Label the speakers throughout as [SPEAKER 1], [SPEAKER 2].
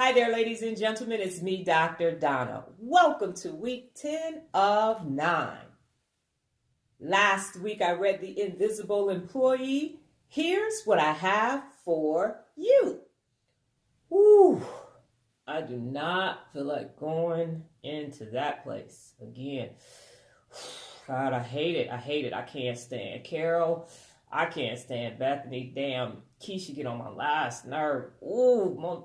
[SPEAKER 1] Hi there, ladies and gentlemen. It's me, Dr. Donna. Welcome to week 10 of 9. Last week, I read The Invisible Employee. Here's what I have for you. Whew, I do not feel like going into that place again. God, I hate it. I can't stand Carol. I can't stand Bethany. Damn, Keisha get on my last nerve. Ooh,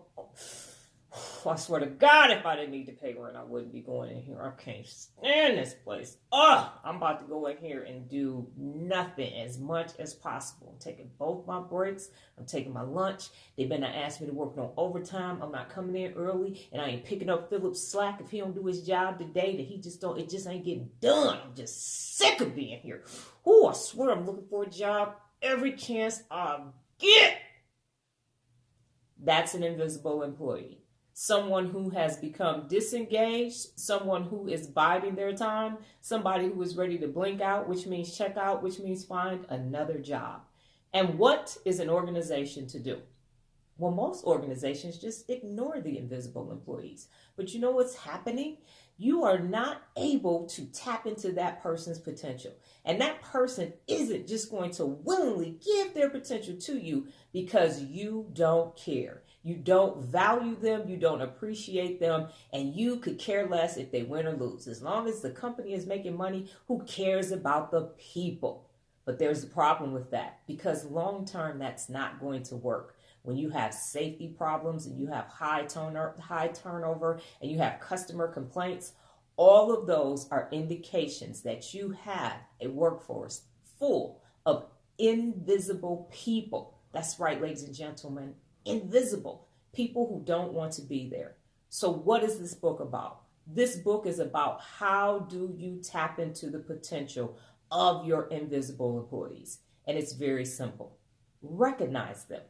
[SPEAKER 1] I swear to God, if I didn't need to pay rent, I wouldn't be going in here. I can't stand this place. I'm about to go in here and do nothing as much as possible. I'm taking both my breaks. I'm taking my lunch. They've been asked me to work no overtime. I'm not coming in early, and I ain't picking up Philip's slack if he don't do his job today. That it just ain't getting done. I'm just sick of being here. I swear I'm looking for a job every chance I get. That's an invisible employee. Someone who has become disengaged, someone who is biding their time, somebody who is ready to blink out, which means check out, which means find another job. And what is an organization to do? Well, most organizations just ignore the invisible employees. But you know what's happening? You are not able to tap into that person's potential. And that person isn't just going to willingly give their potential to you because you don't care. You don't value them, you don't appreciate them, and you could care less if they win or lose. As long as the company is making money, who cares about the people? But there's a problem with that because long term, that's not going to work. When you have safety problems and you have high turnover and you have customer complaints, all of those are indications that you have a workforce full of invisible people. That's right, ladies and gentlemen. Invisible people who don't want to be there. So what is this book about? This book is about how do you tap into the potential of your invisible employees. And it's very simple. Recognize them.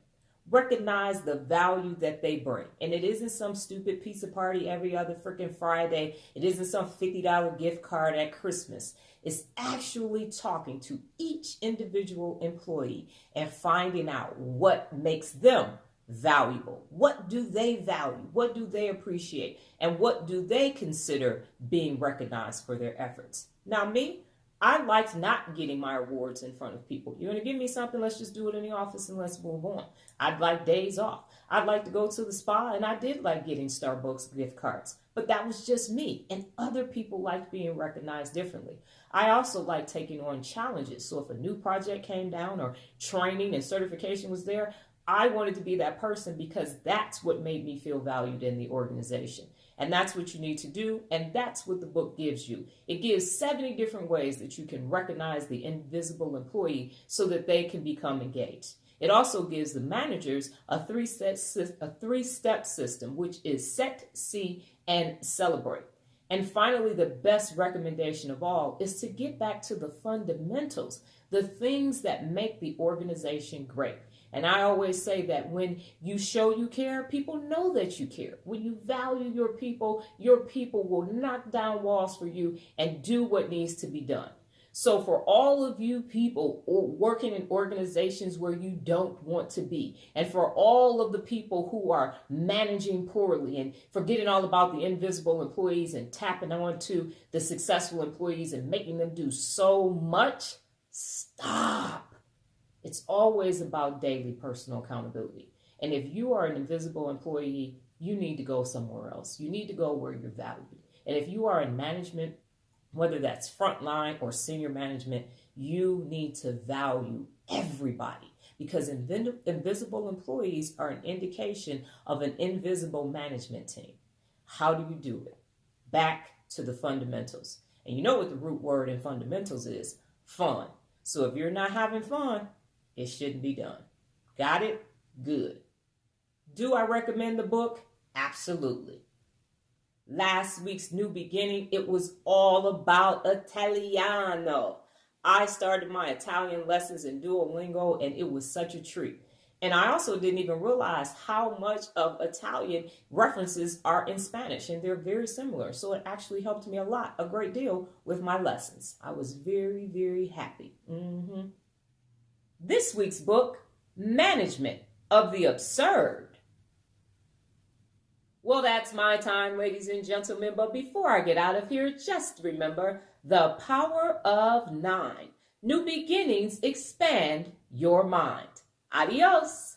[SPEAKER 1] Recognize the value that they bring. And it isn't some stupid pizza party every other freaking Friday. It isn't some $50 gift card at Christmas. It's actually talking to each individual employee and finding out what makes them valuable. What do they value? What do they appreciate? And what do they consider being recognized for their efforts? Now, me, I liked not getting my awards in front of people. You're going to give me something, let's just do it in the office and let's move on. I'd like days off. I'd like to go to the spa, and I did like getting Starbucks gift cards. But that was just me, and other people liked being recognized differently. I also like taking on challenges. So if a new project came down or training and certification was there, I wanted to be that person because that's what made me feel valued in the organization. And that's what you need to do. And that's what the book gives you. It gives 70 different ways that you can recognize the invisible employee so that they can become engaged. It also gives the managers a three-step system, which is set, see, and celebrate. And finally, the best recommendation of all is to get back to the fundamentals, the things that make the organization great. And I always say that when you show you care, people know that you care. When you value your people will knock down walls for you and do what needs to be done. So for all of you people working in organizations where you don't want to be, and for all of the people who are managing poorly and forgetting all about the invisible employees and tapping onto the successful employees and making them do so much, stop. It's always about daily personal accountability. And if you are an invisible employee, you need to go somewhere else. You need to go where you're valued. And if you are in management, whether that's frontline or senior management, you need to value everybody because invisible employees are an indication of an invisible management team. How do you do it? Back to the fundamentals. And you know what the root word in fundamentals is? Fun. So if you're not having fun, it shouldn't be done. Got it? Good. Do I recommend the book? Absolutely. Last week's New Beginning, it was all about Italiano. I started my Italian lessons in Duolingo, and it was such a treat. And I also didn't even realize how much of Italian references are in Spanish, and they're very similar. So it actually helped me a great deal with my lessons. I was very, very happy. This week's book, Management of the Absurd. Well, that's my time, ladies and gentlemen. But before I get out of here, just remember the power of 9. New beginnings expand your mind. Adios.